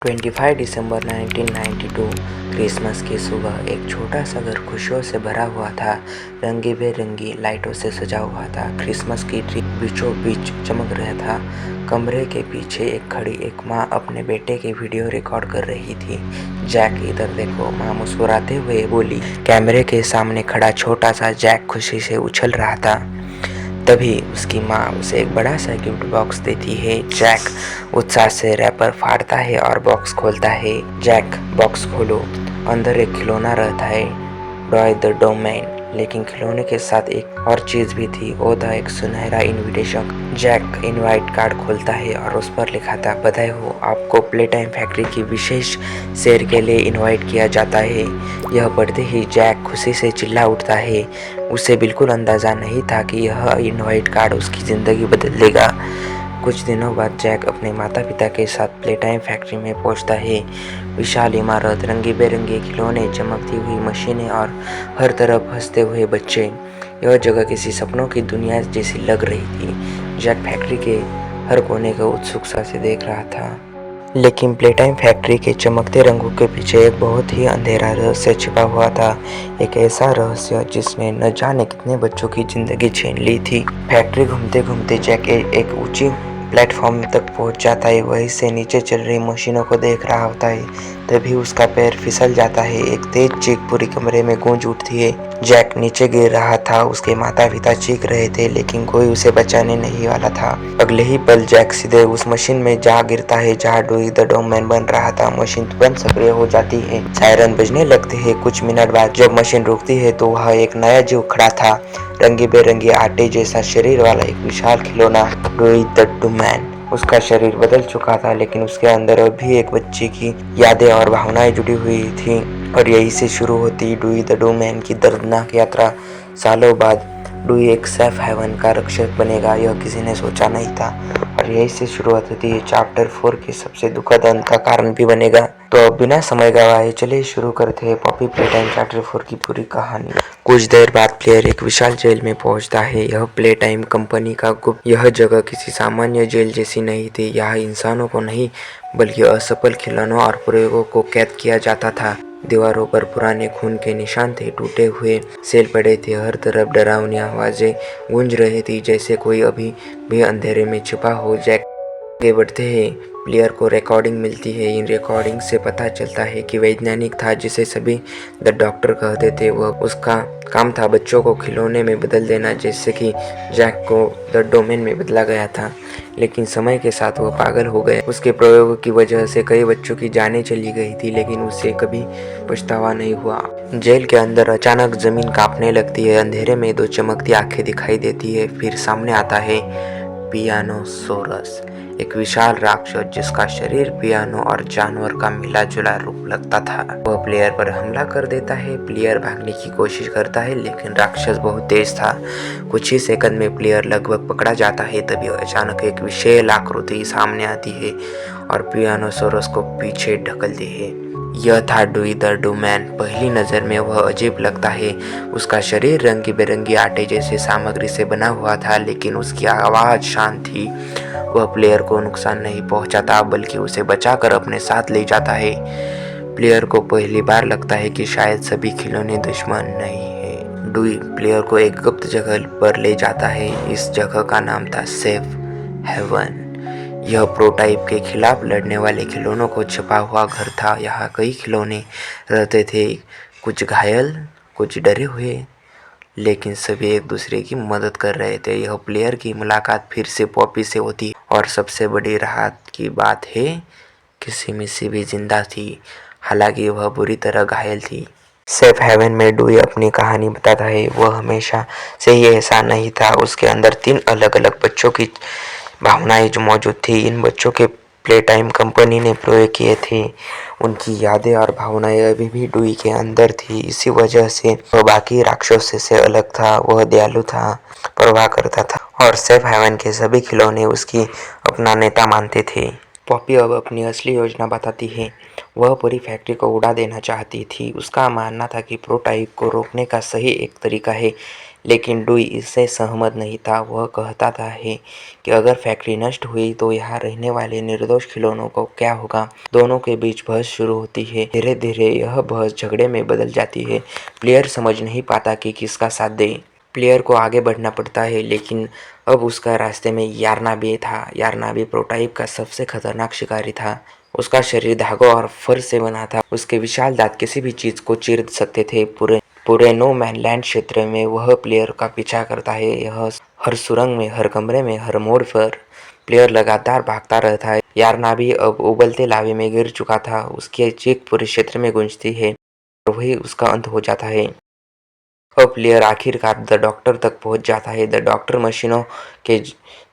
25 दिसंबर 1992 Christmas की सुबह एक छोटा सा घर खुशियों से भरा हुआ था। रंगी बेरंगी लाइटों से सजा हुआ था। क्रिसमस की ट्री बीचों बीच चमक रहा था। कमरे के पीछे खड़ी एक माँ अपने बेटे की वीडियो रिकॉर्ड कर रही थी। जैक, इधर देखो, माँ मुस्कुराते हुए बोली। कैमरे के सामने खड़ा छोटा सा जैक खुशी से उछल रहा था। तभी उसकी माँ उसे एक बड़ा सा गिफ्ट बॉक्स देती है। जैक उत्साह से रैपर फाड़ता है और बॉक्स खोलता है। जैक, बॉक्स खोलो। अंदर एक खिलौना रहता है, टॉय द डोमेन। लेकिन खिलौने के साथ एक और चीज भी थी, वो था एक सुनहरा इनविटेशन। जैक इनवाइट कार्ड खोलता है और उस पर लिखा था, बधाई हो, आपको प्ले टाइम फैक्ट्री की विशेष सेल के लिए इनवाइट किया जाता है। यह पढ़ते ही जैक खुशी से चिल्ला उठता है। उसे बिल्कुल अंदाजा नहीं था कि यह इनवाइट कार्ड उसकी ज़िंदगी बदल देगा। कुछ दिनों बाद जैक अपने माता पिता के साथ प्ले टाइम फैक्ट्री में पहुंचता है। विशाल इमारत, रंगी बेरंगे खिलौने, चमकती हुई मशीनें और हर तरफ हंसते हुए बच्चे। यह जगह किसी सपनों की दुनिया जैसी लग रही थी। जैक फैक्ट्री के हर कोने को उत्सुकता से देख रहा था। लेकिन प्ले टाइम फैक्ट्री के चमकते रंगों के पीछे एक बहुत ही अंधेरा रहस्य छिपा हुआ था। एक ऐसा रहस्य जिसने न जाने कितने बच्चों की जिंदगी छीन ली थी। फैक्ट्री घूमते घूमते जैक एक ऊंची प्लेटफॉर्म तक पहुंच जाता है। वहीं से नीचे चल रही मशीनों को देख रहा होता है। तभी उसका पैर फिसल जाता है। एक तेज चीख पूरी कमरे में गूंज उठती है। जैक नीचे गिर रहा था। उसके माता पिता चीख रहे थे, लेकिन कोई उसे बचाने नहीं वाला था। अगले ही पल जैक सीधे उस मशीन में जा गिरता है जहाँ डूई द डोमेन बन रहा था। मशीन तुरंत सक्रिय हो जाती है। सायरन बजने लगते हैं। कुछ मिनट बाद जब मशीन रुकती है तो वह एक नया जीव खड़ा था। रंगी बेरंगी आटे जैसा शरीर वाला एक विशाल खिलौना, डूई द डोमेन। उसका शरीर बदल चुका था, लेकिन उसके अंदर अभी एक बच्चे की यादें और भावनाएं जुड़ी हुई थी। और यहीं से शुरू होती डूई द डोमेन की दर्दनाक यात्रा। सालों बाद डूई एक सेफ हेवन का रक्षक बनेगा, यह किसी ने सोचा नहीं था। और यहीं से शुरुआत होती है चैप्टर 4 के सबसे दुखद अंत का कारण भी बनेगा। तो अब बिना समय गवाए चलिए शुरू करते हैं पॉपी प्ले टाइम चैप्टर 4 की पूरी कहानी। कुछ देर बाद प्लेयर एक विशाल जेल में पहुंचता है। यह प्ले टाइम कंपनी का गुप्त। यह जगह किसी सामान्य जेल जैसी नहीं थी। यहाँ इंसानों को नहीं बल्कि असफल खिलौनों और प्रयोगों को कैद किया जाता था। दीवारों पर पुराने खून के निशान थे, टूटे हुए सेल पड़े थे। हर तरफ डरावनी आवाजें गूंज रही थी, जैसे कोई अभी भी अंधेरे में छिपा हो। जैक आगे बढ़ते हैं। प्लेयर को रिकॉर्डिंग मिलती है। इन रिकॉर्डिंग से पता चलता है कि वैज्ञानिक था जिसे सभी द डॉक्टर कहते थे, वह उसका काम था बच्चों को खिलौने में बदल देना, जैसे कि जैक को द डोमेन में बदला गया था। लेकिन समय के साथ वह पागल हो गए। उसके प्रयोगों की वजह से कई बच्चों की जानें चली गई थी, लेकिन उसे कभी पछतावा नहीं हुआ। जेल के अंदर अचानक जमीन कांपने लगती है। अंधेरे में दो चमकती आंखें दिखाई देती है। फिर सामने आता है पियानोसोरस, एक विशाल राक्षस जिसका शरीर पियानो और जानवर का मिला जुला रूप लगता था। वह प्लेयर पर हमला कर देता है। प्लेयर भागने की कोशिश करता है, लेकिन राक्षस बहुत तेज था। कुछ ही सेकंड में प्लेयर लगभग पकड़ा जाता है। तभी अचानक एक विशाल आकृति सामने आती है और पियानोसोरस को पीछे ढकलती है। यह था डूई द डोमेन। पहली नजर में वह अजीब लगता है। उसका शरीर रंगी बेरंगी आटे जैसे सामग्री से बना हुआ था, लेकिन उसकी आवाज शांत थी। वह प्लेयर को नुकसान नहीं पहुंचाता, बल्कि उसे बचाकर अपने साथ ले जाता है। प्लेयर को पहली बार लगता है कि शायद सभी खिलौने दुश्मन नहीं है। डूई प्लेयर को एक गुप्त जगह पर ले जाता है। इस जगह का नाम था सेफ हेवन। यह प्रोटाइप के खिलाफ लड़ने वाले खिलौनों को छुपा हुआ घर था। यहाँ कई खिलौने रहते थे, कुछ घायल, कुछ डरे हुए, लेकिन सभी एक दूसरे की मदद कर रहे थे। यह प्लेयर की मुलाकात फिर से पॉपी से होती, और सबसे बड़ी राहत की बात है कि सिमी भी जिंदा थी, हालांकि वह बुरी तरह घायल थी। सेफ हेवन में डूई अपनी कहानी बताता है। वह हमेशा से ही ऐसा नहीं था। उसके अंदर 3 अलग अलग बच्चों की भावनाएं जो मौजूद थी। इन बच्चों के प्ले टाइम कंपनी ने प्रयोग किए थे। उनकी यादें और भावनाएं अभी भी डूई के अंदर थी। इसी वजह से वह बाकी राक्षसों से अलग था। वह दयालु था, परवाह करता था, और सेफ हेवन के सभी खिलौने उसकी अपना नेता मानते थे। पॉपी अब अपनी असली योजना बताती है। वह पूरी फैक्ट्री को उड़ा देना चाहती थी। उसका मानना था कि प्रोटाइप को रोकने का सही एक तरीका है लेकिन डुई इससे सहमत नहीं था। वह कहता था है कि अगर फैक्ट्री नष्ट हुई तो यहाँ रहने वाले निर्दोष खिलौनों को क्या होगा। दोनों के बीच बहस शुरू होती है। धीरे धीरे यह बहस झगड़े में बदल जाती है। प्लेयर समझ नहीं पाता कि किसका साथ दे। प्लेयर को आगे बढ़ना पड़ता है, लेकिन अब उसका रास्ते में यारनाबी था। यारनाबी प्रोटाइप का सबसे खतरनाक शिकारी था। उसका शरीर धागों और फर से बना था। उसके विशाल दांत किसी भी चीज को चीर सकते थे। पूरे नो मैन लैंड क्षेत्र में वह प्लेयर का पीछा करता है। यह हर सुरंग में, हर कमरे में, हर मोड़ पर प्लेयर लगातार भागता रहता है। यारनाबी अब उबलते लावे में गिर चुका था। उसकी चीख पूरे क्षेत्र में गूंजती है और वही उसका अंत हो जाता है। अब प्लेयर आखिरकार द डॉक्टर तक पहुंच जाता है। द डॉक्टर मशीनों के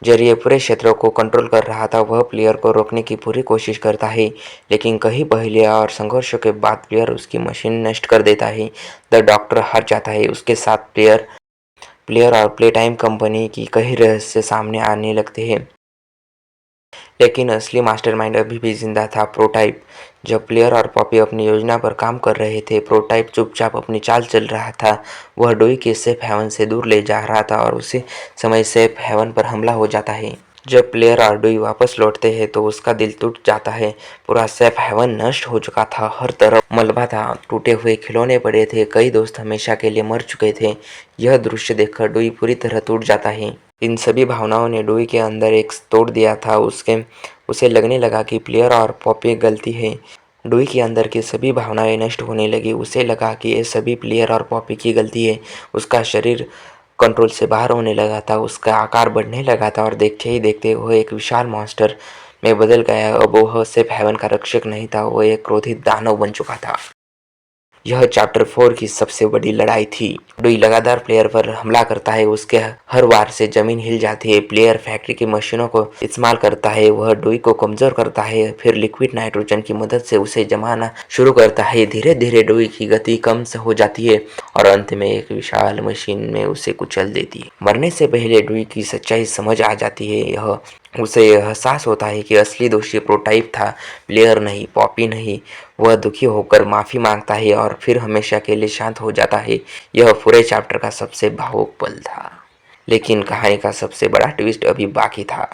जरिए पूरे क्षेत्रों को कंट्रोल कर रहा था। वह प्लेयर को रोकने की पूरी कोशिश करता है, लेकिन कई पहेलियां और संघर्षों के बाद प्लेयर उसकी मशीन नष्ट कर देता है। द डॉक्टर हार जाता है। उसके साथ प्लेयर प्लेयर और प्लेटाइम कंपनी की कई रहस्य सामने आने लगते हैं, लेकिन असली मास्टरमाइंड अभी भी जिंदा था, प्रोटाइप। जब प्लेयर और पॉपी अपनी योजना पर काम कर रहे थे, प्रोटाइप चुपचाप अपनी चाल चल रहा था। वह डोई के सेफ हेवन से दूर ले जा रहा था और उसी समय सेफ हेवन पर हमला हो जाता है। जब प्लेयर और डोई वापस लौटते हैं तो उसका दिल टूट जाता है। पूरा सेफ हेवन नष्ट हो चुका था। हर तरफ मलबा था, टूटे हुए खिलौने पड़े थे, कई दोस्त हमेशा के लिए मर चुके थे। यह दृश्य देखकर डोई पूरी तरह टूट जाता है। इन सभी भावनाओं ने डोई के अंदर एक तोड़ दिया था। उसे लगने लगा कि प्लेयर और पॉपी गलती है। डोई के अंदर की सभी भावनाएं नष्ट होने लगी। उसे लगा कि ये सभी प्लेयर और पॉपी की गलती है। उसका शरीर कंट्रोल से बाहर होने लगा था। उसका आकार बढ़ने लगा था और देखते ही देखते वह एक विशाल मॉन्स्टर में बदल गया। अब वह सिर्फ हेवन का रक्षक नहीं था, वह एक क्रोधित दानव बन चुका था। यह चैप्टर 4 की सबसे बड़ी लड़ाई थी। डुई लगातार प्लेयर पर हमला करता है। उसके हर वार से जमीन हिल जाती है। प्लेयर फैक्ट्री की मशीनों को इस्तेमाल करता है। वह डुई को कमजोर करता है, फिर लिक्विड नाइट्रोजन की मदद से उसे जमाना शुरू करता है। धीरे धीरे डुई की गति कम से हो जाती है और अंत में एक विशाल मशीन में उसे कुचल देती है। मरने से पहले डुई की सच्चाई समझ आ जाती है। उसे यह एहसास होता है कि असली दोषी प्रोटाइप था, प्लेयर नहीं, पॉपी नहीं। वह दुखी होकर माफी मांगता है और फिर हमेशा के लिए शांत हो जाता है। यह पूरे चैप्टर का सबसे भावुक पल था। लेकिन कहानी का सबसे बड़ा ट्विस्ट अभी बाकी था।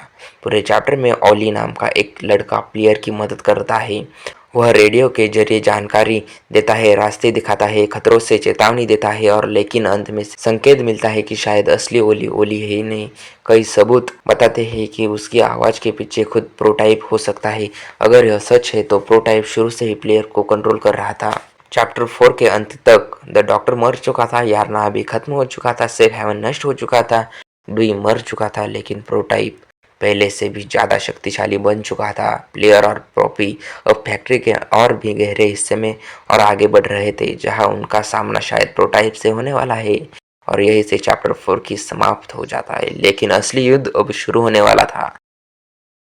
पूरे चैप्टर में ओली नाम का एक लड़का प्लेयर की मदद करता है। वह रेडियो के जरिए जानकारी देता है, रास्ते दिखाता है, खतरों से चेतावनी देता है, और लेकिन अंत में संकेत मिलता है कि शायद असली ओली ओली है ही नहीं। कई सबूत बताते हैं कि उसकी आवाज़ के पीछे खुद प्रोटाइप हो सकता है। अगर यह सच है तो प्रोटाइप शुरू से ही प्लेयर को कंट्रोल कर रहा था। चैप्टर 4 के अंत तक द डॉक्टर मर चुका था, यारना भी खत्म हो चुका था, सेफ हेवन नष्ट हो चुका था, डुई मर चुका था, लेकिन प्रोटाइप पहले से भी ज़्यादा शक्तिशाली बन चुका था। प्लेयर और पॉपी अब फैक्ट्री के और भी गहरे हिस्से में और आगे बढ़ रहे थे, जहां उनका सामना शायद प्रोटाइप से होने वाला है। और यही से चैप्टर 4 की समाप्त हो जाता है, लेकिन असली युद्ध अब शुरू होने वाला था।